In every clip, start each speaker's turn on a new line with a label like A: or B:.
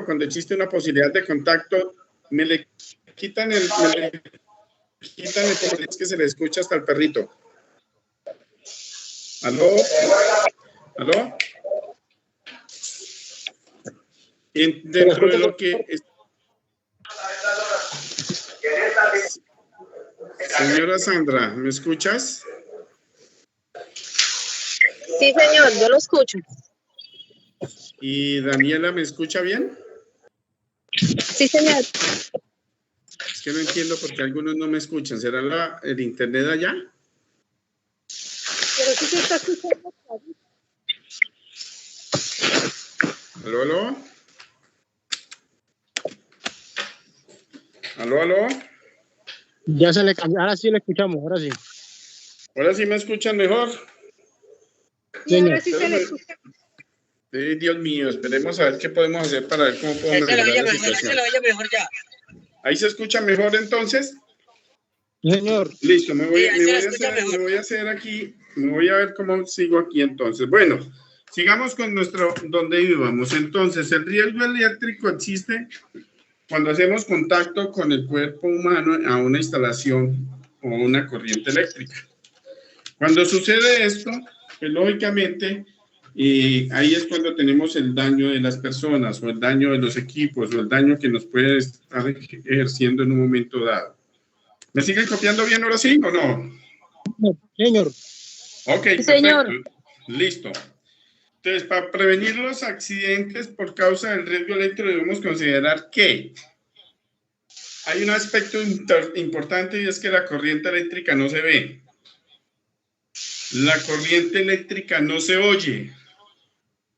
A: cuando existe una posibilidad de contacto, me le quitan el es que se le escucha hasta el perrito. ¿Aló? ¿Aló? Dentro de lo que... Señora Sandra, ¿me escuchas?
B: Sí, señor, yo lo escucho.
A: ¿Y Daniela me escucha bien?
B: Sí, señor.
A: Es que no entiendo por qué algunos no me escuchan. ¿Será el internet allá?
B: Pero sí se está escuchando.
A: ¿Aló, aló? ¿Aló, aló?
C: Ya se le cambió, ahora sí le escuchamos, ahora sí.
A: ¿Ahora sí me escuchan mejor?
B: Sí, ahora sí se le escucha.
A: Dios mío, esperemos a ver qué podemos hacer para ver cómo podemos mejorar la situación.
D: Se lo oye mejor ya.
A: ¿Ahí se escucha mejor entonces?
C: Sí, señor.
A: Listo, me voy a ver cómo sigo aquí entonces. Bueno, sigamos con donde íbamos. Entonces, el riesgo eléctrico existe cuando hacemos contacto con el cuerpo humano a una instalación o una corriente eléctrica. Cuando sucede esto, pues, lógicamente, ahí es cuando tenemos el daño de las personas o el daño de los equipos o el daño que nos puede estar ejerciendo en un momento dado. ¿Me siguen copiando bien ahora sí o no?
C: Señor.
A: Ok, perfecto.
B: Señor.
A: Listo. Entonces, para prevenir los accidentes por causa del riesgo eléctrico, debemos considerar que hay un aspecto importante y es que la corriente eléctrica no se ve. La corriente eléctrica no se oye.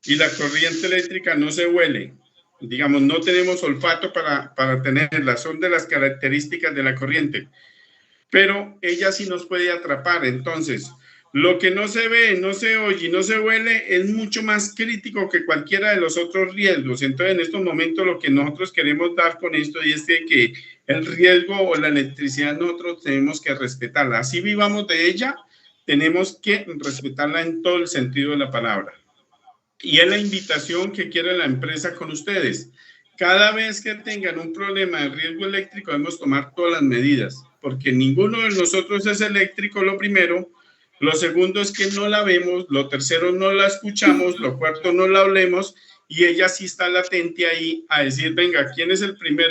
A: Y la corriente eléctrica no se huele. Digamos, no tenemos olfato para tenerla. Son de las características de la corriente. Pero ella sí nos puede atrapar. Entonces, lo que no se ve, no se oye y no se huele es mucho más crítico que cualquiera de los otros riesgos. Entonces, en estos momentos lo que nosotros queremos dar con esto es que el riesgo o la electricidad nosotros tenemos que respetarla. Así vivamos de ella, tenemos que respetarla en todo el sentido de la palabra. Y es la invitación que quiere la empresa con ustedes. Cada vez que tengan un problema de riesgo eléctrico, debemos tomar todas las medidas, porque ninguno de nosotros es eléctrico, lo primero. Lo segundo es que no la vemos. Lo tercero, no la escuchamos. Lo cuarto, no la hablemos. Y ella sí está latente ahí a decir, venga, ¿quién es el primer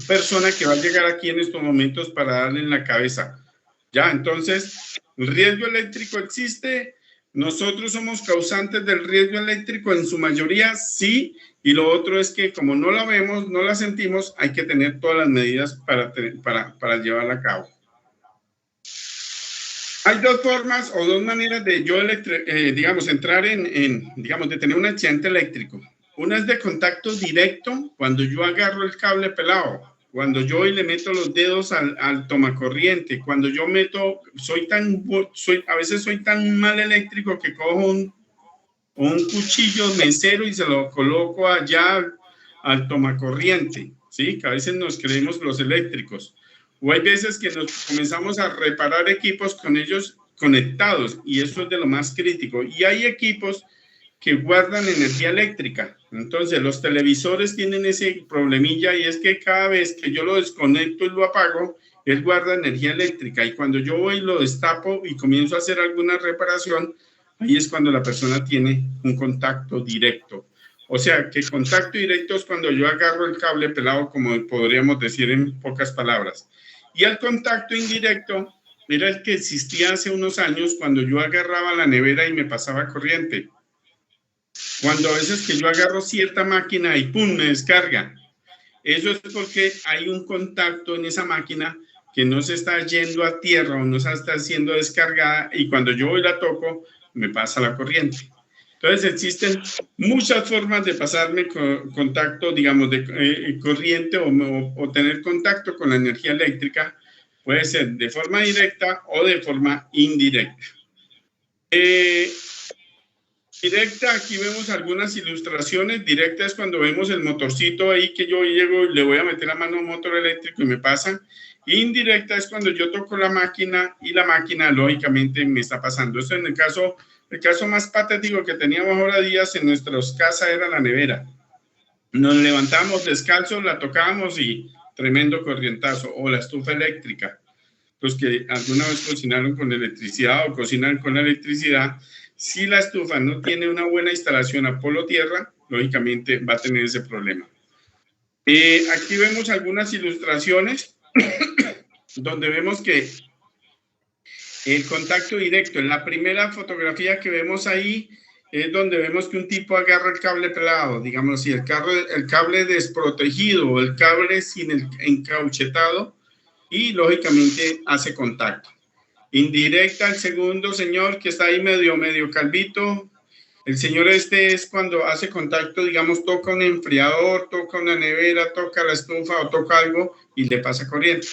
A: persona que va a llegar aquí en estos momentos para darle en la cabeza? Ya, entonces, el riesgo eléctrico existe. Nosotros somos causantes del riesgo eléctrico en su mayoría, sí, y lo otro es que como no la vemos, no la sentimos, hay que tener todas las medidas para llevarla a cabo. Hay dos formas o dos maneras de yo, entrar de tener un accidente eléctrico. Una es de contacto directo, cuando yo agarro el cable pelado, cuando yo le meto los dedos al tomacorriente, cuando yo a veces soy tan mal eléctrico que cojo un cuchillo mesero y se lo coloco allá al tomacorriente, ¿sí? Que a veces nos creemos los eléctricos. O hay veces que nos comenzamos a reparar equipos con ellos conectados y eso es de lo más crítico. Y hay equipos que guardan energía eléctrica. Entonces, los televisores tienen ese problemilla y es que cada vez que yo lo desconecto y lo apago, él guarda energía eléctrica y cuando yo voy lo destapo y comienzo a hacer alguna reparación, ahí es cuando la persona tiene un contacto directo. O sea, que contacto directo es cuando yo agarro el cable pelado, como podríamos decir en pocas palabras. Y el contacto indirecto era el que existía hace unos años cuando yo agarraba la nevera y me pasaba corriente. Cuando a veces que yo agarro cierta máquina y ¡pum!, me descarga. Eso es porque hay un contacto en esa máquina que no se está yendo a tierra o no se está siendo descargada y cuando yo voy la toco, me pasa la corriente. Entonces existen muchas formas de pasarme contacto, digamos, de corriente o tener contacto con la energía eléctrica. Puede ser de forma directa o de forma indirecta. Directa, aquí vemos algunas ilustraciones. Directa es cuando vemos el motorcito ahí que yo llego y le voy a meter la mano a un motor eléctrico y me pasa. Indirecta es cuando yo toco la máquina y la máquina lógicamente me está pasando. Eso en el caso más patético que teníamos ahora días en nuestras casas era la nevera. nos levantamos descalzos, la tocábamos y tremendo corrientazo, o la estufa eléctrica. Los que alguna vez cocinaron con electricidad o cocinan con electricidad, si la estufa no tiene una buena instalación a polo tierra, lógicamente va a tener ese problema. Aquí vemos algunas ilustraciones donde vemos que el contacto directo, en la primera fotografía que vemos ahí, es donde vemos que un tipo agarra el cable pelado, digamos así, el cable desprotegido o el cable sin el encauchetado, y lógicamente hace contacto. Indirecta, el segundo señor que está ahí medio calvito, el señor este es cuando hace contacto, digamos, toca un enfriador, toca una nevera, toca la estufa o toca algo y le pasa corriente.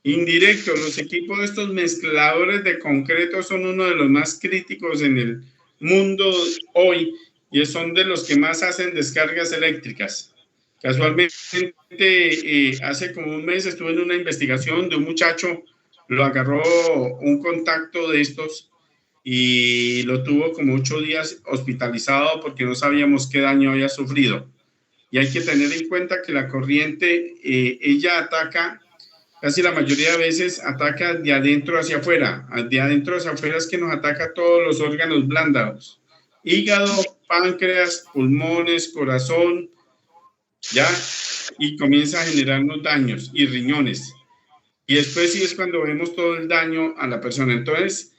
A: Indirecto, los equipos de estos mezcladores de concreto son uno de los más críticos en el mundo hoy y son de los que más hacen descargas eléctricas. Casualmente, hace como un mes estuve en una investigación de un muchacho, lo agarró un contacto de estos y lo tuvo como 8 días hospitalizado porque no sabíamos qué daño había sufrido. Y hay que tener en cuenta que la corriente, ella ataca, casi la mayoría de veces ataca de adentro hacia afuera. De adentro hacia afuera es que nos ataca todos los órganos blandos. Hígado, páncreas, pulmones, corazón, ¿ya? Y comienza a generarnos daños y riñones. Y después sí es cuando vemos todo el daño a la persona. Entonces,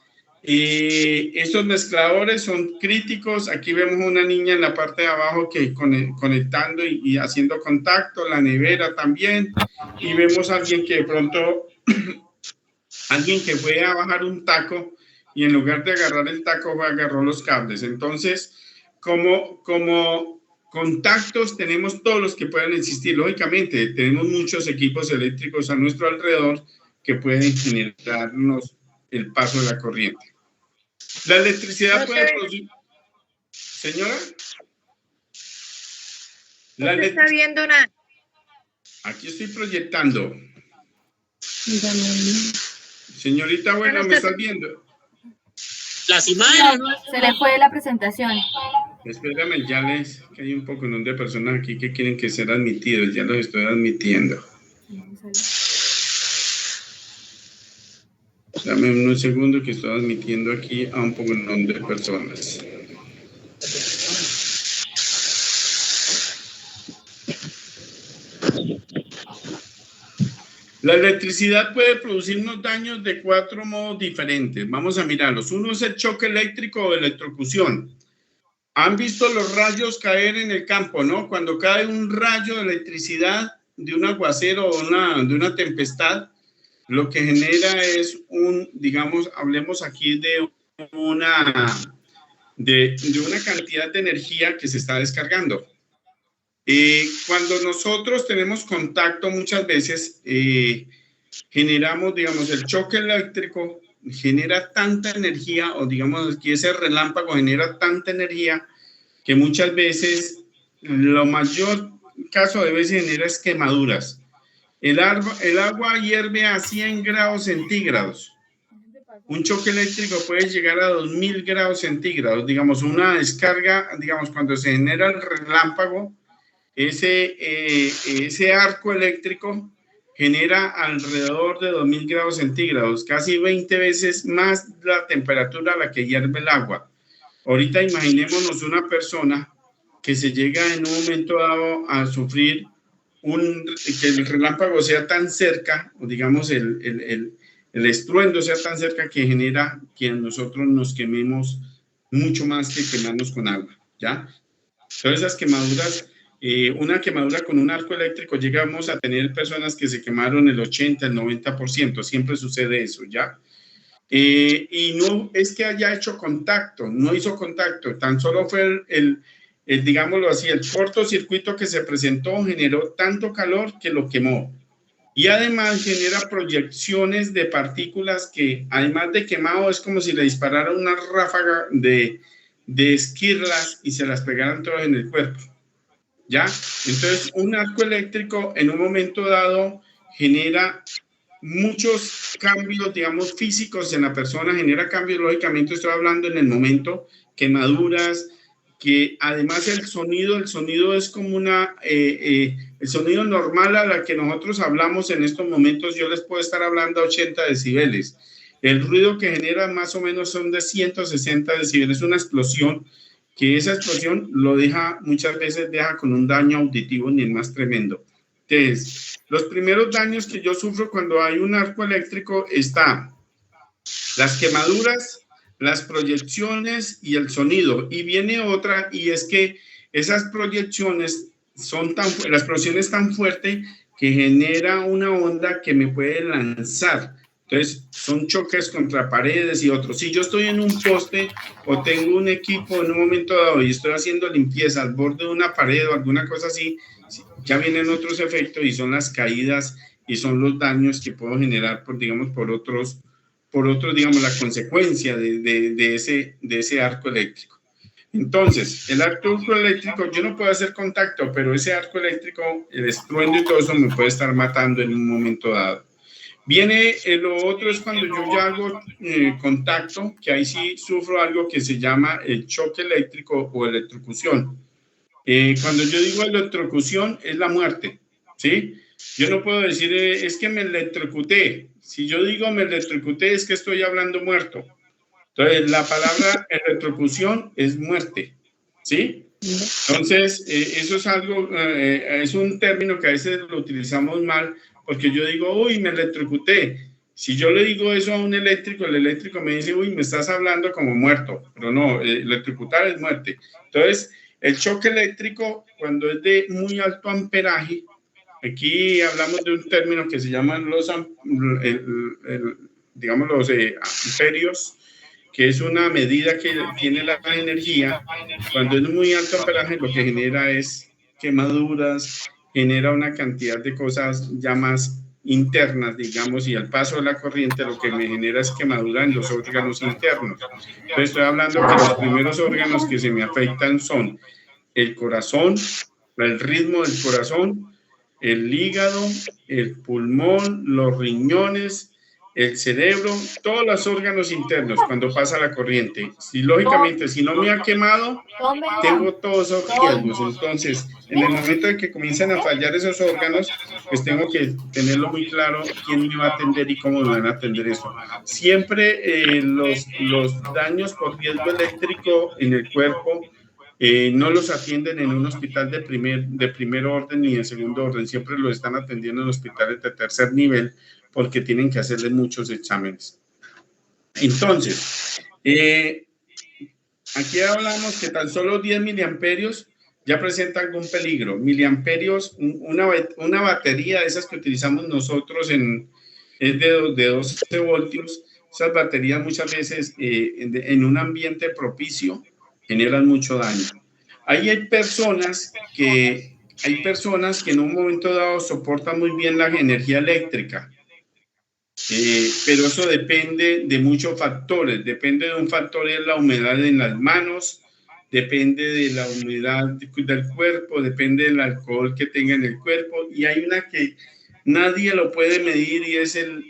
A: estos mezcladores son críticos. Aquí vemos una niña en la parte de abajo que conectando y haciendo contacto, la nevera también. Y vemos a alguien que de pronto, alguien que fue a bajar un taco y en lugar de agarrar el taco, agarró los cables. Entonces, como contactos tenemos todos los que puedan existir. Lógicamente, tenemos muchos equipos eléctricos a nuestro alrededor que pueden generarnos el paso de la corriente. La electricidad puede producir... Señora.
B: ¿Usted está viendo nada?
A: Aquí estoy proyectando. Señorita, bueno, ¿me estás viendo?
C: Las imágenes.
D: Se le fue la presentación.
A: Espérame, ya les... que hay un poco de personas aquí que quieren que sean admitidos. Ya los estoy admitiendo. Dame unos segundos que estoy admitiendo aquí a un poco de personas. La electricidad puede producir unos daños de 4 modos diferentes. Vamos a mirarlos. Uno es el choque eléctrico o electrocución. ¿Han visto los rayos caer en el campo, no? Cuando cae un rayo de electricidad de un aguacero o de una tempestad, lo que genera es digamos, hablemos aquí de una cantidad de energía que se está descargando. Cuando nosotros tenemos contacto, muchas veces generamos, digamos, el choque eléctrico genera tanta energía, o digamos que ese relámpago genera tanta energía que muchas veces, lo mayor caso de veces genera es quemaduras. El agua hierve a 100 grados centígrados. Un choque eléctrico puede llegar a 2000 grados centígrados. Digamos, una descarga, digamos, cuando se genera el relámpago, ese arco eléctrico genera alrededor de 2000 grados centígrados, casi 20 veces más la temperatura a la que hierve el agua. Ahorita imaginémonos una persona que se llega en un momento dado a sufrir que el relámpago sea tan cerca, o digamos el estruendo sea tan cerca que genera que nosotros nos quememos mucho más que quemarnos con agua, ¿ya? Todas esas quemaduras, una quemadura con un arco eléctrico, llegamos a tener personas que se quemaron el 80, el 90%, siempre sucede eso, ¿ya? Y no es que haya hecho contacto, no hizo contacto, tan solo fue digámoslo así, el cortocircuito que se presentó generó tanto calor que lo quemó. Y además genera proyecciones de partículas que, además de quemado, es como si le dispararan una ráfaga de esquirlas y se las pegaran todas en el cuerpo, ¿ya? Entonces, un arco eléctrico en un momento dado genera muchos cambios, digamos, físicos en la persona, genera cambios, lógicamente estoy hablando en el momento, quemaduras, que además el sonido es como el sonido normal a la que nosotros hablamos en estos momentos, yo les puedo estar hablando a 80 decibeles. El ruido que genera más o menos son de 160 decibeles, una explosión, que esa explosión muchas veces deja con un daño auditivo ni el más tremendo. Entonces, los primeros daños que yo sufro cuando hay un arco eléctrico está las quemaduras, las proyecciones y el sonido. Y viene otra, y es que esas proyecciones la explosión es tan fuerte que genera una onda que me puede lanzar. Entonces, son choques contra paredes y otros. Si yo estoy en un poste o tengo un equipo en un momento dado y estoy haciendo limpieza al borde de una pared o alguna cosa así, ya vienen otros efectos y son las caídas y son los daños que puedo generar por otros, digamos, la consecuencia de ese arco eléctrico. Entonces, el arco eléctrico, yo no puedo hacer contacto, pero ese arco eléctrico, el estruendo y todo eso me puede estar matando en un momento dado. Viene lo otro es cuando yo ya hago contacto, que ahí sí sufro algo que se llama el choque eléctrico o electrocución. Cuando yo digo electrocución es la muerte, ¿sí? Yo no puedo decir es que me electrocuté. Si yo digo me electrocuté es que estoy hablando muerto. Entonces la palabra electrocución es muerte, ¿sí? Entonces eso es algo, es un término que a veces lo utilizamos mal, porque yo digo, uy, me electrocuté. Si yo le digo eso a un eléctrico, el eléctrico me dice, uy, me estás hablando como muerto. Pero no, electrocutar es muerte. Entonces, el choque eléctrico, cuando es de muy alto amperaje, aquí hablamos de un término que se llama los amperios, que es una medida que tiene la energía. Cuando es muy alto amperaje, lo que genera es quemaduras, genera una cantidad de cosas ya más internas, digamos, y al paso de la corriente lo que me genera es quemadura en los órganos internos. Entonces estoy hablando que los primeros órganos que se me afectan son el corazón, el ritmo del corazón, el hígado, el pulmón, los riñones, el cerebro, todos los órganos internos cuando pasa la corriente. Si lógicamente, si no me ha quemado, tengo todos esos riesgos. Entonces, en el momento en que comienzan a fallar esos órganos, pues tengo que tenerlo muy claro quién me va a atender y cómo me van a atender eso. Siempre los daños por riesgo eléctrico en el cuerpo no los atienden en un hospital de primer orden ni de segundo orden, siempre lo están atendiendo en hospitales de tercer nivel porque tienen que hacerle muchos exámenes. Entonces, aquí hablamos que tan solo 10 miliamperios ya presenta algún peligro. Miliamperios, una batería de esas que utilizamos nosotros es de 12 voltios. Esas baterías muchas veces en un ambiente propicio generan mucho daño. Ahí hay personas que en un momento dado soportan muy bien la energía eléctrica, pero eso depende de muchos factores. Depende de un factor, es la humedad en las manos, depende de la humedad del cuerpo, depende del alcohol que tenga en el cuerpo, y hay una que nadie lo puede medir y es el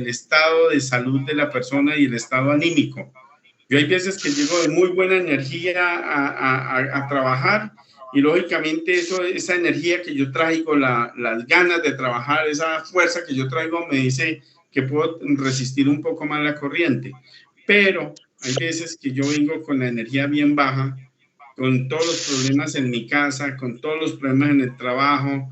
A: estado de salud de la persona y el estado anímico. Yo hay veces que llego de muy buena energía a trabajar y lógicamente esa energía que yo traigo, las ganas de trabajar, esa fuerza que yo traigo me dice que puedo resistir un poco más la corriente. Pero hay veces que yo vengo con la energía bien baja, con todos los problemas en mi casa, con todos los problemas en el trabajo,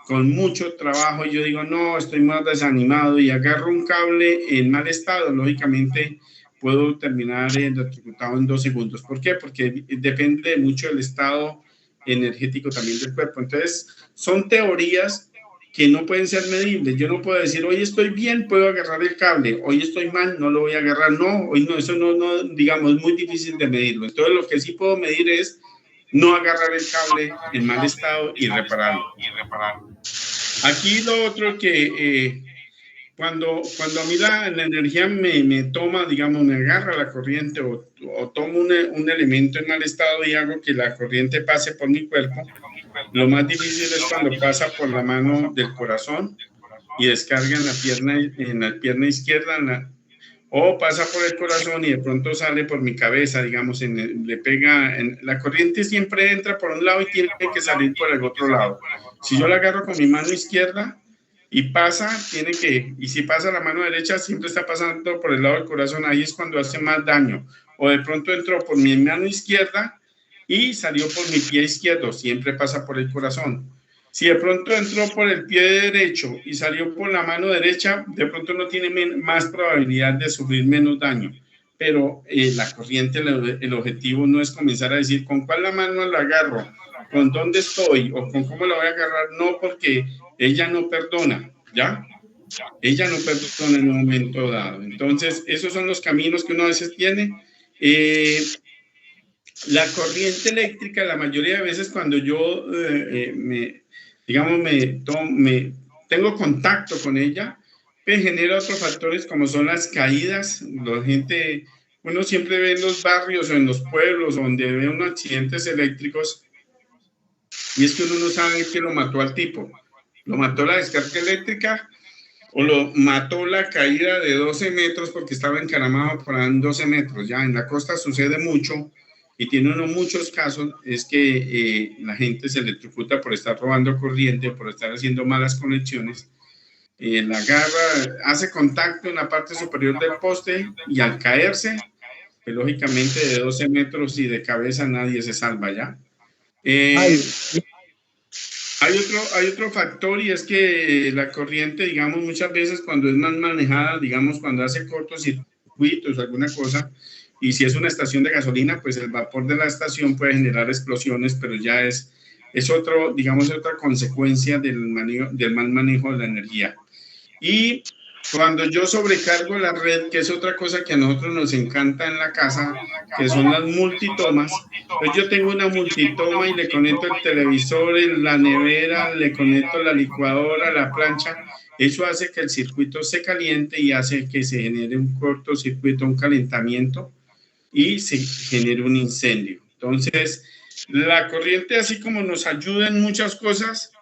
A: con mucho trabajo, y yo digo, no, estoy más desanimado y agarro un cable en mal estado, lógicamente puedo terminar electrocutado en 2 segundos. ¿Por qué? Porque depende mucho del estado energético también del cuerpo. Entonces, son teorías que no pueden ser medibles. Yo no puedo decir, hoy estoy bien, puedo agarrar el cable, hoy estoy mal, no lo voy a agarrar. No, hoy no, eso no, digamos, es muy difícil de medirlo. Entonces, lo que sí puedo medir es no agarrar el cable en mal estado y repararlo. Aquí lo otro que cuando a mí la energía me toma, digamos, me agarra la corriente o tomo un elemento en mal estado y hago que la corriente pase por mi cuerpo, lo más difícil es cuando pasa por la mano del corazón y descarga en la pierna izquierda o pasa por el corazón y de pronto sale por mi cabeza, digamos, le pega, la corriente siempre entra por un lado y tiene que salir por el otro lado. Si yo la agarro con mi mano izquierda y pasa, y si pasa la mano derecha, siempre está pasando por el lado del corazón, ahí es cuando hace más daño. O de pronto entró por mi mano izquierda y salió por mi pie izquierdo, siempre pasa por el corazón. Si de pronto entró por el pie derecho y salió por la mano derecha, de pronto no tiene más probabilidad de sufrir menos daño. Pero la corriente, el objetivo no es comenzar a decir con cuál la mano la agarro, con dónde estoy o con cómo la voy a agarrar. No, porque ella no perdona, ¿ya? Ella no perdona en un momento dado. Entonces, esos son los caminos que uno a veces tiene. La corriente eléctrica, la mayoría de veces cuando yo tengo contacto con ella, pues genera otros factores como son las caídas. Uno siempre ve en los barrios o en los pueblos donde ve unos accidentes eléctricos y es que uno no sabe qué lo mató al tipo. Lo mató la descarga eléctrica o lo mató la caída de 12 metros porque estaba encaramado por 12 metros. Ya en la costa sucede mucho. Y tiene uno muchos casos, es que la gente se electrocuta por estar robando corriente, por estar haciendo malas conexiones. La agarra, hace contacto en la parte superior del poste y al caerse, pues, lógicamente de 12 metros y de cabeza nadie se salva ya. Hay otro factor y es que la corriente, digamos, muchas veces cuando es mal manejada, digamos, cuando hace cortocircuitos o alguna cosa, y si es una estación de gasolina, pues el vapor de la estación puede generar explosiones, pero ya es otro, digamos, otra consecuencia del mal manejo de la energía. Y cuando yo sobrecargo la red, que es otra cosa que a nosotros nos encanta en la casa, que son las multitomas, pues yo tengo una multitoma y le conecto el televisor, la nevera, le conecto la licuadora, la plancha. Eso hace que el circuito se caliente y hace que se genere un cortocircuito, un calentamiento, y se genera un incendio. Entonces, la corriente, así como nos ayuda en muchas cosas,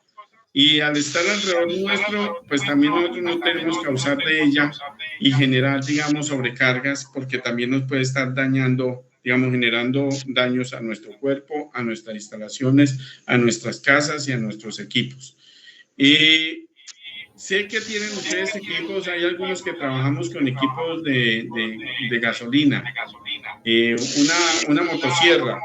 A: y al estar alrededor nuestro, pues también nosotros no tenemos que abusar de ella y generar, digamos, sobrecargas, porque también nos puede estar dañando, digamos, generando daños a nuestro cuerpo, a nuestras instalaciones, a nuestras casas y a nuestros equipos. Sé que tienen ustedes equipos, hay algunos que trabajamos con equipos de gasolina, una motosierra,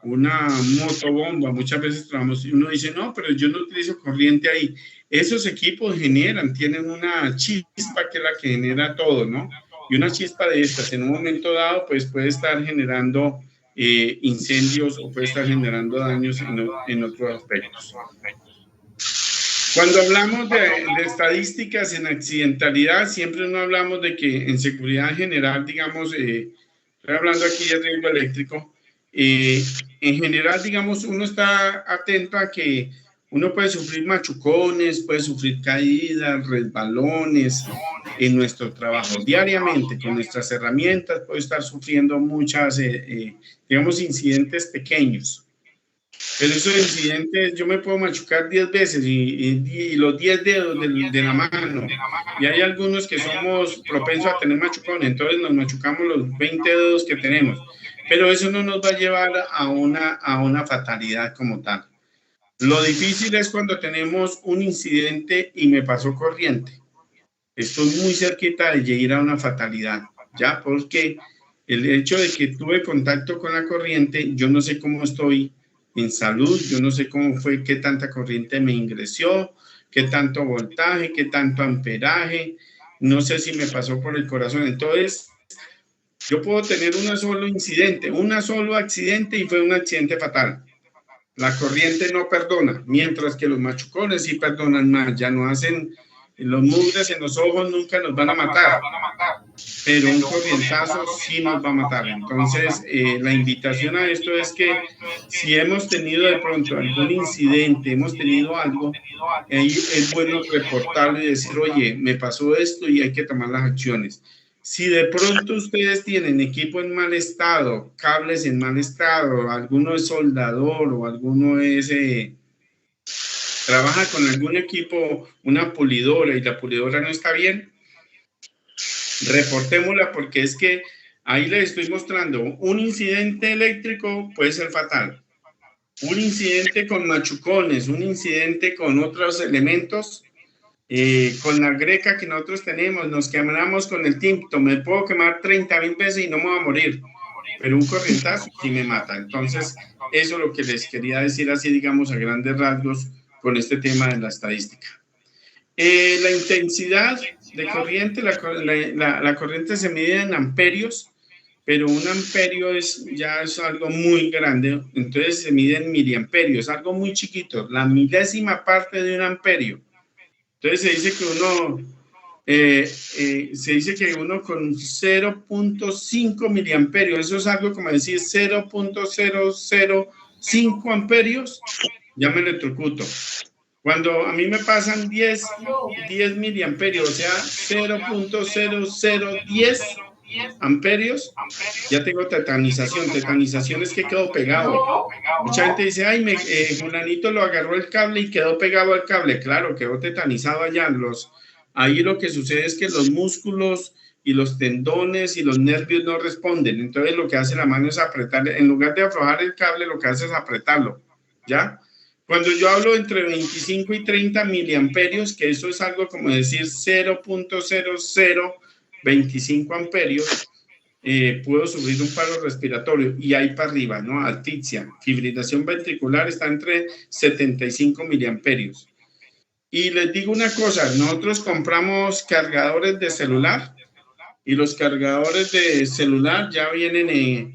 A: una motobomba. Muchas veces trabajamos y uno dice, no, pero yo no utilizo corriente ahí. Esos equipos tienen una chispa que es la que genera todo, ¿no? Y una chispa de estas en un momento dado, pues puede estar generando incendios o puede estar generando daños en otros aspectos. Cuando hablamos de estadísticas en accidentalidad, siempre no hablamos de que en seguridad general, digamos, estoy hablando aquí de riesgo eléctrico, en general, digamos, uno está atento a que uno puede sufrir machucones, puede sufrir caídas, resbalones en nuestro trabajo diariamente con nuestras herramientas, puede estar sufriendo muchas, digamos, incidentes pequeños. Pero esos incidentes, yo me puedo machucar 10 veces y los 10 dedos de la mano. Y hay algunos que somos propensos a tener machucones, entonces nos machucamos los 20 dedos que tenemos. Pero eso no nos va a llevar a una fatalidad como tal. Lo difícil es cuando tenemos un incidente y me pasó corriente. Estoy muy cerquita de llegar a una fatalidad, ¿ya? Porque el hecho de que tuve contacto con la corriente, yo no sé cómo estoy en salud, yo no sé cómo fue, qué tanta corriente me ingresó, qué tanto voltaje, qué tanto amperaje, no sé si me pasó por el corazón. Entonces, yo puedo tener un solo accidente y fue un accidente fatal. La corriente no perdona, mientras que los machucones sí perdonan más, ya no hacen, los mugres en los ojos nunca nos van a matar, pero un corrientazo sí nos va a matar. Entonces, la invitación a esto es que si hemos tenido de pronto algún incidente, hemos tenido algo, es bueno reportarlo y decir, oye, me pasó esto y hay que tomar las acciones. Si de pronto ustedes tienen equipo en mal estado, cables en mal estado, alguno es soldador o alguno es... trabaja con algún equipo, una pulidora y la pulidora no está bien, reportémosla porque es que ahí les estoy mostrando, un incidente eléctrico puede ser fatal. Un incidente con machucones, un incidente con otros elementos, con la greca que nosotros tenemos, nos quemamos con el tinto, me puedo quemar 30.000 veces y no me voy a morir, pero un corrientazo sí me mata. Entonces, eso es lo que les quería decir así, digamos, a grandes rasgos con este tema de la estadística. La intensidad de corriente, la corriente se mide en amperios, pero un amperio ya es algo muy grande, entonces se mide en miliamperios, algo muy chiquito, la milésima parte de un amperio. Entonces se dice que uno con 0.5 miliamperios, eso es algo como decir 0.005 amperios, ya me electrocuto. Cuando a mí me pasan 10 miliamperios, o sea, 0.0010 amperios, ya tengo tetanización. Tetanización es que quedó pegado. Mucha gente dice, ay, fulanito lo agarró el cable y quedó pegado al cable. Claro, quedó tetanizado allá. Ahí lo que sucede es que los músculos y los tendones y los nervios no responden. Entonces lo que hace la mano es apretar. En lugar de aflojar el cable, lo que hace es apretarlo. ¿Ya? Cuando yo hablo entre 25 y 30 miliamperios, que eso es algo como decir 0.0025 amperios, puedo sufrir un paro respiratorio y ahí para arriba, ¿no? Asfixia, fibrilación ventricular está entre 75 miliamperios. Y les digo una cosa, nosotros compramos cargadores de celular y los cargadores de celular ya vienen,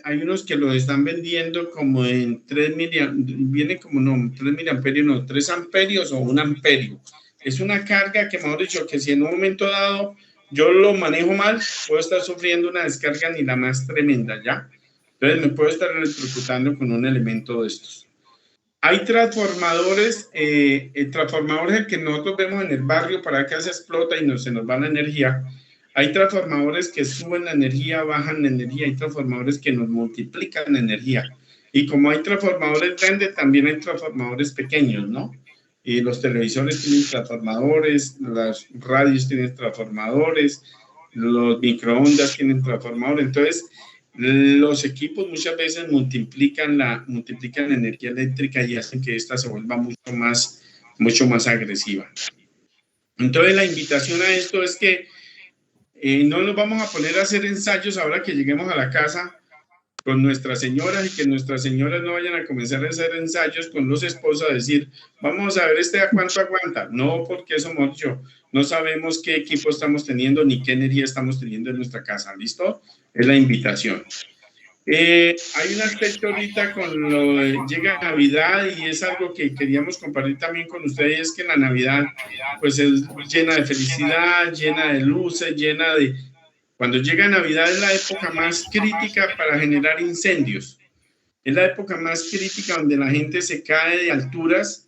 A: hay unos que los están vendiendo como en 3 miliamperios, no, 3 amperios o 1 amperio. Es una carga que, mejor dicho, que si en un momento dado yo lo manejo mal, puedo estar sufriendo una descarga ni la más tremenda, ¿ya? Entonces me puedo estar electrocutando con un elemento de estos. Hay transformadores, transformadores que nosotros vemos en el barrio para que se explota y se nos va la energía. Hay transformadores que suben la energía, bajan la energía, hay transformadores que nos multiplican la energía. Y como hay transformadores grandes, también hay transformadores pequeños, ¿no? Y los televisores tienen transformadores, las radios tienen transformadores, los microondas tienen transformadores. Entonces, los equipos muchas veces multiplican la energía eléctrica y hacen que esta se vuelva mucho más agresiva. Entonces, la invitación a esto es que no nos vamos a poner a hacer ensayos ahora que lleguemos a la casa con nuestras señoras y que nuestras señoras no vayan a comenzar a hacer ensayos con los esposos a decir, vamos a ver a cuánto aguanta. No, porque eso mucho. No sabemos qué equipo estamos teniendo ni qué energía estamos teniendo en nuestra casa. ¿Listo? Es la invitación. Hay un aspecto ahorita llega Navidad y es algo que queríamos compartir también con ustedes, es que la Navidad pues es llena de felicidad, llena de luces, Cuando llega Navidad es la época más crítica para generar incendios. Es la época más crítica donde la gente se cae de alturas.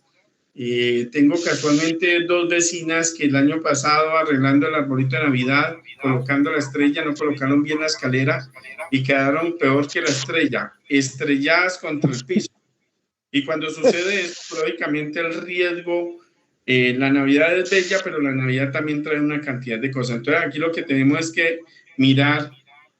A: Tengo casualmente 2 vecinas que el año pasado arreglando el arbolito de Navidad, colocando la estrella, no colocaron bien la escalera y quedaron peor que la estrella, estrelladas contra el piso. Y cuando sucede esto, lógicamente el riesgo, la Navidad es bella, pero la Navidad también trae una cantidad de cosas. Entonces aquí lo que tenemos es que mirar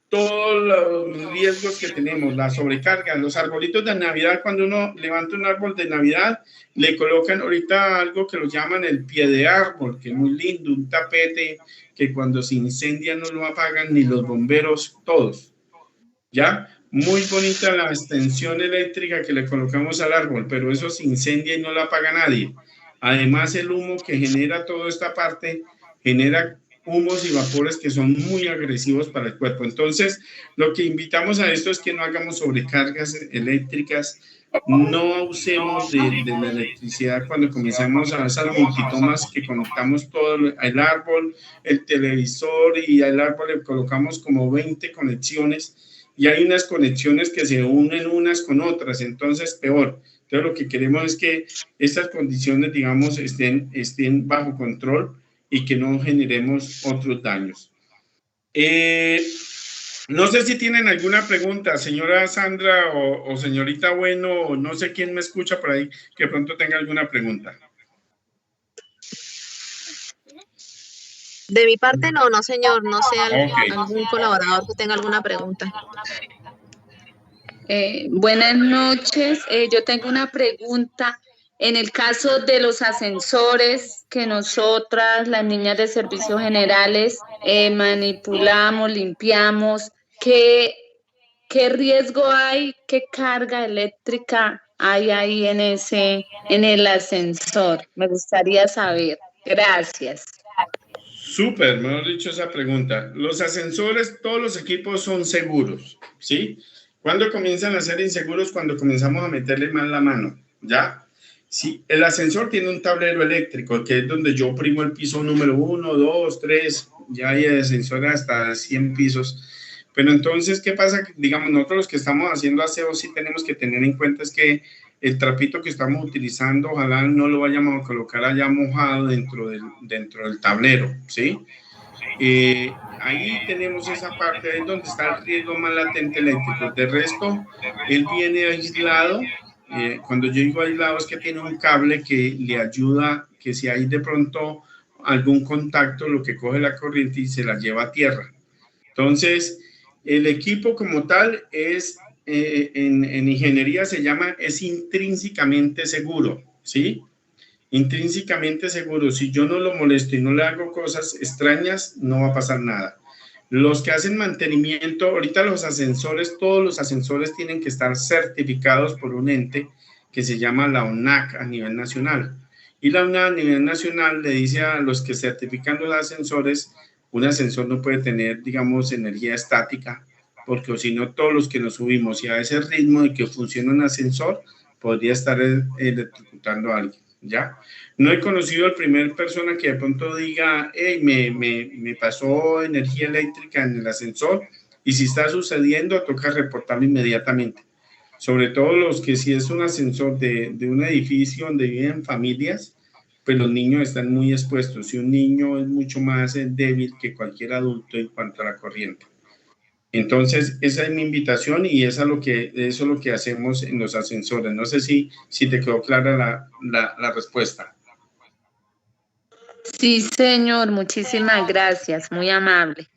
A: todos los riesgos que tenemos, la sobrecarga, los arbolitos de Navidad. Cuando uno levanta un árbol de Navidad, le colocan ahorita algo que lo llaman el pie de árbol, que es muy lindo, un tapete que cuando se incendia no lo apagan ni los bomberos, todos. ¿Ya? Muy bonita la extensión eléctrica que le colocamos al árbol, pero eso se incendia y no la apaga nadie. Además, el humo que genera toda esta parte genera humos y vapores que son muy agresivos para el cuerpo. Entonces, lo que invitamos a esto es que no hagamos sobrecargas eléctricas, no usemos de la electricidad cuando comencemos a esas multitomas que conectamos todo el árbol, el televisor y al árbol le colocamos como 20 conexiones y hay unas conexiones que se unen unas con otras, entonces peor. Entonces, lo que queremos es que estas condiciones, digamos, estén bajo control y que no generemos otros daños. No sé si tienen alguna pregunta, señora Sandra o señorita Bueno, o no sé quién me escucha por ahí, que pronto tenga alguna pregunta.
B: De mi parte, no, no, señor. No sé,
A: Ok.
B: algún colaborador que tenga alguna pregunta.
E: Buenas noches. Yo tengo una pregunta. En el caso de los ascensores que nosotras, las niñas de servicios generales, manipulamos, limpiamos, ¿qué riesgo hay? ¿Qué carga eléctrica hay ahí en el ascensor? Me gustaría saber. Gracias.
A: Súper, mejor dicho esa pregunta. Los ascensores, todos los equipos son seguros, ¿sí? ¿Cuándo comienzan a ser inseguros? Cuando comenzamos a meterle mal la mano, ¿ya? Sí, el ascensor tiene un tablero eléctrico, que es donde yo oprimo el piso número 1, 2, 3, ya hay ascensores hasta 100 pisos. Pero entonces, ¿qué pasa? Digamos, nosotros los que estamos haciendo aseo sí tenemos que tener en cuenta es que el trapito que estamos utilizando, ojalá no lo vayamos a colocar allá mojado dentro del tablero, ¿sí? Ahí tenemos esa parte, ahí donde está el riesgo más latente eléctrico. De resto, él viene aislado. Cuando yo digo aislado es que tiene un cable que le ayuda, que si hay de pronto algún contacto, lo que coge la corriente y se la lleva a tierra. Entonces, el equipo como tal es, en ingeniería se llama, es intrínsecamente seguro, ¿sí? Intrínsecamente seguro. Si yo no lo molesto y no le hago cosas extrañas, no va a pasar nada. Los que hacen mantenimiento, ahorita los ascensores, todos los ascensores tienen que estar certificados por un ente que se llama la ONAC a nivel nacional. Y la ONAC a nivel nacional le dice a los que certifican los ascensores, un ascensor no puede tener, digamos, energía estática, porque si no, todos los que nos subimos y a ese ritmo de que funciona un ascensor, podría estar electrocutando a alguien, ¿ya? No he conocido a primera persona que de pronto diga, hey, me pasó energía eléctrica en el ascensor, y si está sucediendo, toca reportarlo inmediatamente. Sobre todo los que si es un ascensor de un edificio donde viven familias, pues los niños están muy expuestos y un niño es mucho más débil que cualquier adulto en cuanto a la corriente. Entonces, esa es mi invitación y eso es lo que hacemos en los ascensores. No sé si te quedó clara la respuesta.
E: Sí, señor. Muchísimas gracias. Muy amable.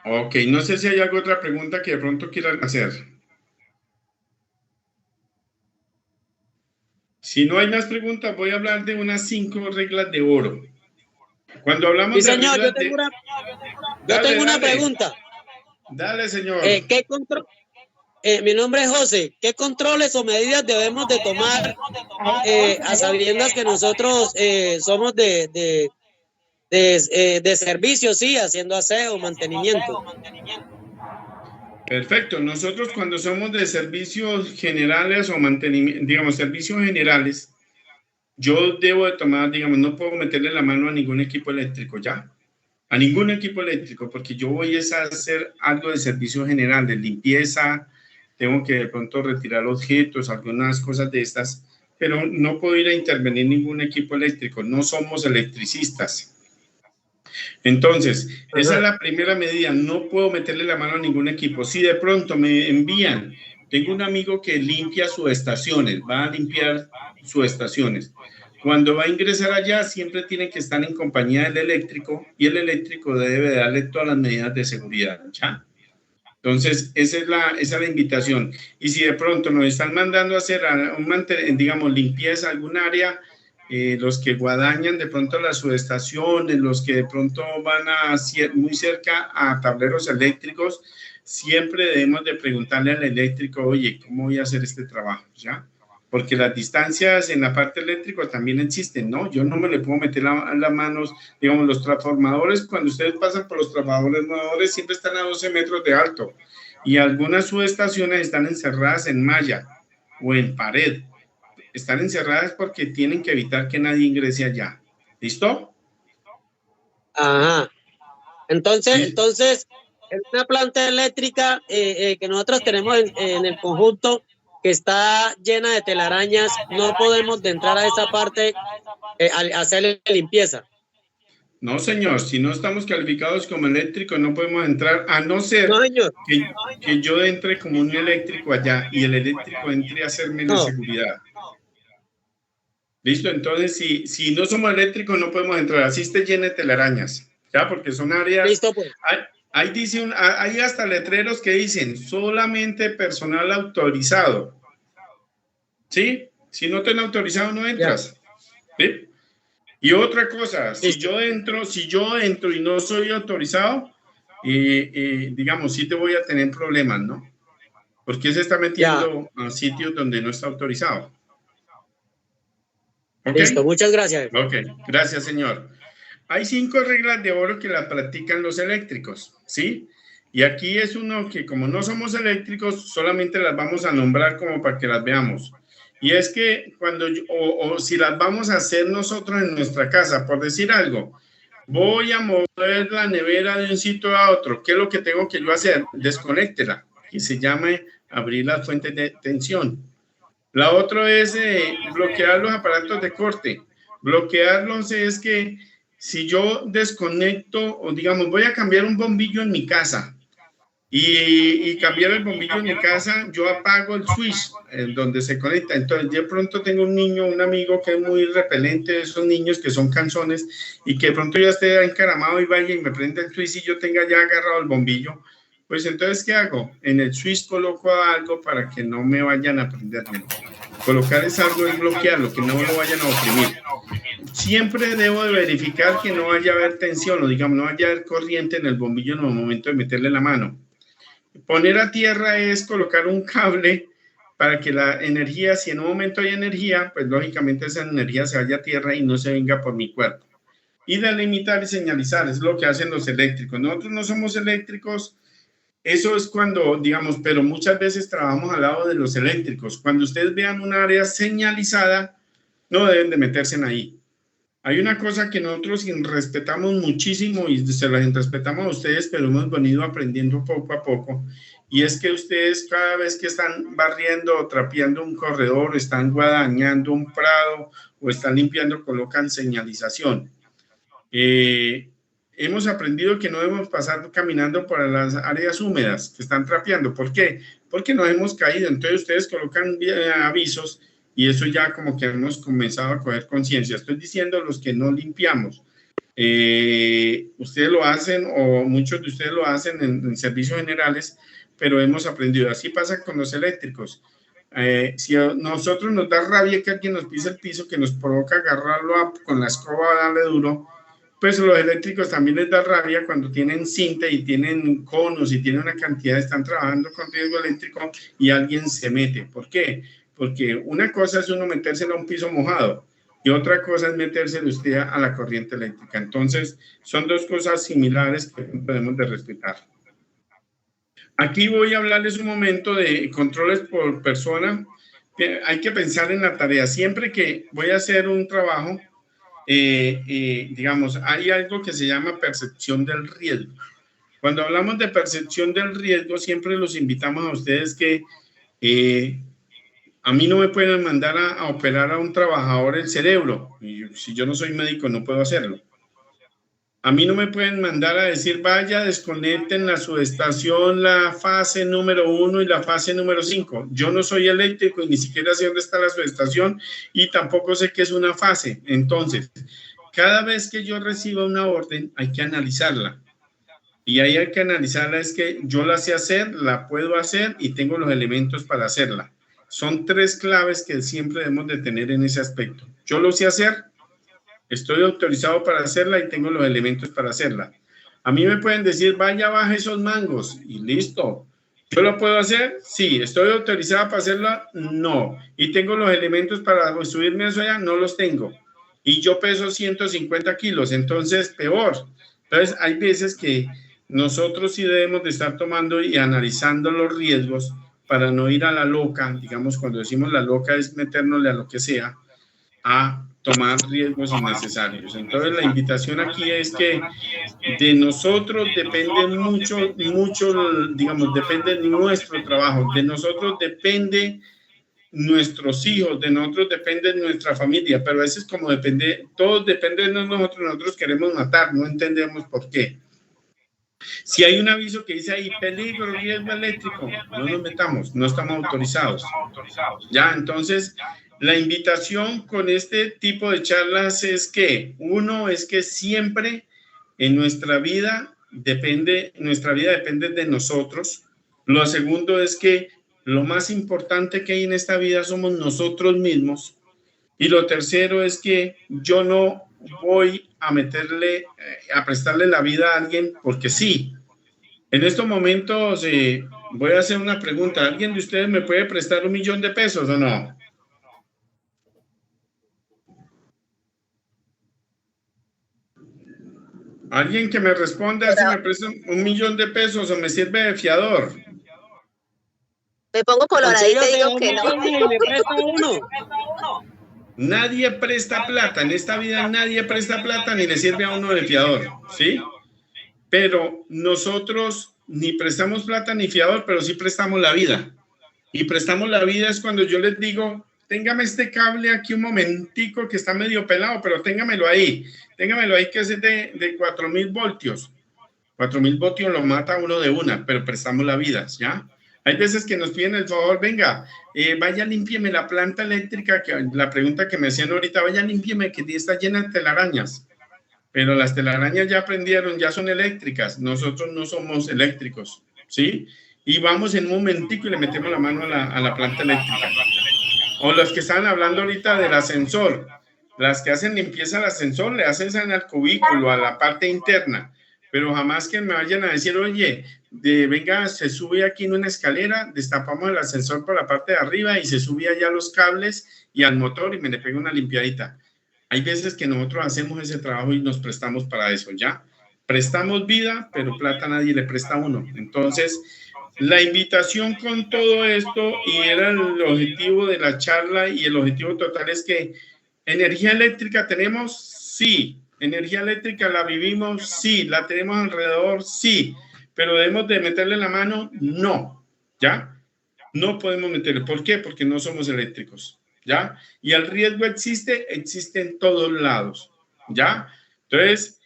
A: Ok, no sé si hay alguna otra pregunta que de pronto quieran hacer. Si no hay más preguntas, voy a hablar de unas 5 reglas de oro. Cuando hablamos
F: sí,
A: de
F: señor,
A: reglas
F: yo tengo una pregunta.
A: Dale, señor.
F: Mi nombre es José. ¿Qué controles o medidas debemos de tomar a sabiendas que nosotros somos de servicio, sí, haciendo aseo, mantenimiento?
A: Perfecto. Nosotros cuando somos de servicios generales o mantenimiento, digamos, servicios generales, yo debo de tomar, digamos, no puedo meterle la mano a ningún equipo eléctrico, ¿ya? A ningún equipo eléctrico, porque yo voy a hacer algo de servicio general, de limpieza, tengo que de pronto retirar objetos, algunas cosas de estas, pero no puedo ir a intervenir ningún equipo eléctrico, no somos electricistas. Entonces, esa es la primera medida, no puedo meterle la mano a ningún equipo. Si de pronto me envían, tengo un amigo que limpia subestaciones, va a limpiar subestaciones. Cuando va a ingresar allá, siempre tiene que estar en compañía del eléctrico y el eléctrico debe darle todas las medidas de seguridad, ¿ya? Entonces, esa es la invitación. Y si de pronto nos están mandando a hacer, digamos, limpieza en algún área, los que guadañan de pronto las subestaciones, los que de pronto van muy cerca a tableros eléctricos, siempre debemos de preguntarle al eléctrico, oye, ¿cómo voy a hacer este trabajo? ¿Ya? Porque las distancias en la parte eléctrica también existen, ¿no? Yo no me le puedo meter las manos, digamos, los transformadores, cuando ustedes pasan por los transformadores, siempre están a 12 metros de alto y algunas subestaciones están encerradas en malla o en pared. Están encerradas porque tienen que evitar que nadie ingrese allá. ¿Listo?
F: Ajá. Entonces, en una planta eléctrica que nosotros tenemos en el conjunto que está llena de telarañas, no podemos entrar a esa parte a hacer limpieza.
A: No, señor, si no estamos calificados como eléctricos, no podemos entrar, a no ser que yo entre como un eléctrico allá y el eléctrico entre a hacerme la seguridad. ¿Listo? Entonces, si no somos eléctricos, no podemos entrar. Así esté lleno de telarañas. Ya, porque son áreas...
F: Listo, pues.
A: Hay hasta letreros que dicen solamente personal autorizado. ¿Sí? Si no te han autorizado, no entras. ¿Sí? Y otra cosa, si yo entro y no soy autorizado, digamos, sí te voy a tener problemas, ¿no? Porque se está metiendo a sitios donde no está autorizado. ¿Okay?
F: Listo, muchas gracias.
A: Ok, gracias, señor. Hay 5 reglas de oro que las practican los eléctricos, ¿sí? Y aquí es uno que, como no somos eléctricos, solamente las vamos a nombrar como para que las veamos. Y es que cuando si las vamos a hacer nosotros en nuestra casa, por decir algo, voy a mover la nevera de un sitio a otro, ¿qué es lo que tengo que yo hacer? Desconéctela, que se llama abrir las fuentes de tensión. La otra es bloquear los aparatos de corte. Bloquearlos es que si yo desconecto, o digamos, voy a cambiar un bombillo en mi casa, y cambiar el bombillo en mi casa, yo apago el switch donde se conecta. Entonces, de pronto tengo un niño, un amigo que es muy repelente de esos niños que son canzones y que de pronto ya esté encaramado y vaya y me prende el switch y yo tenga ya agarrado el bombillo. Pues entonces, ¿qué hago? En el switch coloco algo para que no me vayan a prender. Colocar es algo, es bloquearlo, que no lo vayan a oprimir. Siempre debo de verificar que no vaya a haber tensión o digamos, no vaya a haber corriente en el bombillo en el momento de meterle la mano. Poner a tierra es colocar un cable para que la energía, si en un momento hay energía, pues lógicamente esa energía se vaya a tierra y no se venga por mi cuerpo. Y delimitar y señalizar, es lo que hacen los eléctricos. Nosotros no somos eléctricos, eso es cuando, digamos, pero muchas veces trabajamos al lado de los eléctricos. Cuando ustedes vean un área señalizada, no deben de meterse en ahí. Hay una cosa que nosotros respetamos muchísimo y se las respetamos a ustedes, pero hemos venido aprendiendo poco a poco, y es que ustedes cada vez que están barriendo o trapeando un corredor, o están guadañando un prado o están limpiando, colocan señalización. Hemos aprendido que no debemos pasar caminando por las áreas húmedas que están trapeando. ¿Por qué? Porque nos hemos caído. Entonces ustedes colocan avisos y eso ya como que hemos comenzado a coger conciencia. Estoy diciendo los que no limpiamos. Ustedes lo hacen o muchos de ustedes lo hacen en servicios generales, pero hemos aprendido. Así pasa con los eléctricos. Si a nosotros nos da rabia que alguien nos pise el piso, que nos provoca agarrarlo con la escoba, darle duro, pues los eléctricos también les da rabia cuando tienen cinta y tienen conos y tienen una cantidad, están trabajando con riesgo eléctrico y alguien se mete. ¿Por qué? Porque una cosa es uno metérselo a un piso mojado y otra cosa es metérselo usted a la corriente eléctrica. Entonces, son dos cosas similares que debemos de respetar. Aquí voy a hablarles un momento de controles por persona. Hay que pensar en la tarea. Siempre que voy a hacer un trabajo, digamos, hay algo que se llama percepción del riesgo. Cuando hablamos de percepción del riesgo, siempre los invitamos a ustedes que a mí no me pueden mandar a operar a un trabajador el cerebro. Y si yo no soy médico, no puedo hacerlo. A mí no me pueden mandar a decir, vaya, desconecten la subestación, la fase número 1 y la fase número 5. Yo no soy eléctrico y ni siquiera sé dónde está la subestación y tampoco sé qué es una fase. Entonces, cada vez que yo reciba una orden, hay que analizarla. Y ahí hay que analizarla, es que yo la sé hacer, la puedo hacer y tengo los elementos para hacerla. Son 3 claves que siempre debemos de tener en ese aspecto. Yo lo sé hacer. Estoy autorizado para hacerla y tengo los elementos para hacerla. A mí me pueden decir, vaya, baja esos mangos y listo. ¿Yo lo puedo hacer? Sí. ¿Estoy autorizado para hacerla? No. ¿Y tengo los elementos para subirme a eso allá? No los tengo. Y yo peso 150 kilos, entonces peor. Entonces hay veces que nosotros sí debemos de estar tomando y analizando los riesgos para no ir a la loca. Digamos, cuando decimos la loca es metérnosle a lo que sea, a tomar riesgos innecesarios. Entonces la invitación aquí es que de nosotros depende mucho, digamos, depende nuestro trabajo, de nosotros depende nuestros hijos, de nosotros depende nuestra familia, pero a veces como depende, todo depende de nosotros queremos matar, no entendemos por qué. Si hay un aviso que dice ahí, peligro, riesgo eléctrico, no nos metamos, no estamos autorizados. Ya, entonces, la invitación con este tipo de charlas es que, uno, es que siempre en nuestra vida depende de nosotros. Lo segundo es que lo más importante que hay en esta vida somos nosotros mismos. Y lo tercero es que yo no voy a a prestarle la vida a alguien porque sí. En estos momentos voy a hacer una pregunta. ¿Alguien de ustedes me puede prestar $1.000.000 de pesos o no? Alguien que me responda si me presta $1.000.000 de pesos o me sirve de fiador.
B: Me pongo colorada y te digo que no.
F: ¿Me presta uno?
A: Nadie presta plata, en esta vida nadie presta plata ni le sirve a uno de fiador, ¿sí? Pero nosotros ni prestamos plata ni fiador, pero sí prestamos la vida. Y prestamos la vida es cuando yo les digo, téngame este cable aquí un momentico que está medio pelado, pero téngamelo ahí que es de 4.000 voltios. 4.000 voltios lo mata uno de una, pero prestamos la vida, ¿ya? Hay veces que nos piden el favor, venga, vaya límpieme la planta eléctrica, que la pregunta que me hacían ahorita, vaya límpieme que está llena de telarañas. Pero las telarañas ya aprendieron, ya son eléctricas. Nosotros no somos eléctricos, ¿sí? Y vamos en un momentico y le metemos la mano a la planta eléctrica. O los que estaban hablando ahorita del ascensor. Las que hacen limpieza al ascensor, le hacen en el cubículo, a la parte interna. Pero jamás que me vayan a decir, oye, venga, se sube aquí en una escalera, destapamos el ascensor por la parte de arriba y se sube allá los cables y al motor y me le pega una limpiadita. Hay veces que nosotros hacemos ese trabajo y nos prestamos para eso, ¿ya? Prestamos vida, pero plata nadie le presta a uno. Entonces, la invitación con todo esto, y era el objetivo de la charla y el objetivo total es que energía eléctrica tenemos, sí. Energía eléctrica la vivimos, sí. La tenemos alrededor, sí. Pero debemos de meterle la mano, no. ¿Ya? No podemos meterle. ¿Por qué? Porque no somos eléctricos. ¿Ya? Y el riesgo existe en todos lados. ¿Ya? Entonces,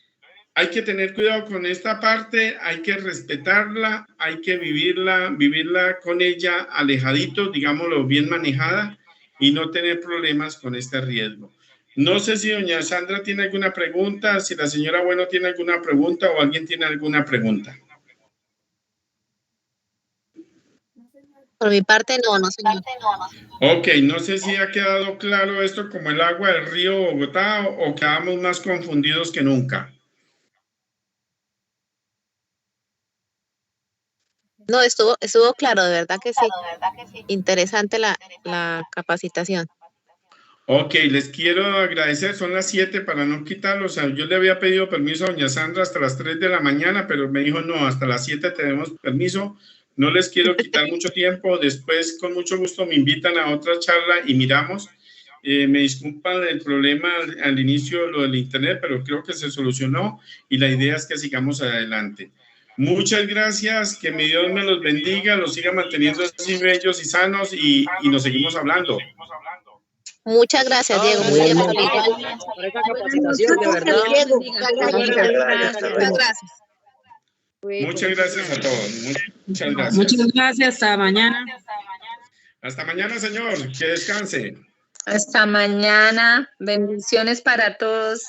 A: hay que tener cuidado con esta parte, hay que respetarla, hay que vivirla con ella alejadito, digámoslo, bien manejada y no tener problemas con este riesgo. No sé si doña Sandra tiene alguna pregunta, si la señora Bueno tiene alguna pregunta o alguien tiene alguna pregunta.
B: Por mi parte, no, señor.
A: Ok, no sé si ha quedado claro esto como el agua del río Bogotá o quedamos más confundidos que nunca.
B: No, estuvo claro, de verdad que sí. Interesante la capacitación.
A: Ok, les quiero agradecer, son las 7 para no quitarlo, o sea, yo le había pedido permiso a doña Sandra hasta las 3 de la mañana, pero me dijo, no, hasta las 7 tenemos permiso, no les quiero quitar mucho tiempo, después con mucho gusto me invitan a otra charla y miramos, me disculpan el problema al inicio, lo del internet, pero creo que se solucionó y la idea es que sigamos adelante. Muchas gracias, que mi Dios me los bendiga, los siga manteniendo así bellos y sanos y nos seguimos hablando.
B: Muchas gracias, Diego. Muy amable.
F: Por esa capacitación, de verdad.
B: Muchas gracias.
A: Muchas gracias a todos. Muchas gracias.
G: Muchas gracias. Hasta mañana.
A: Hasta mañana, señor. Que descanse.
E: Hasta mañana. Bendiciones para todos.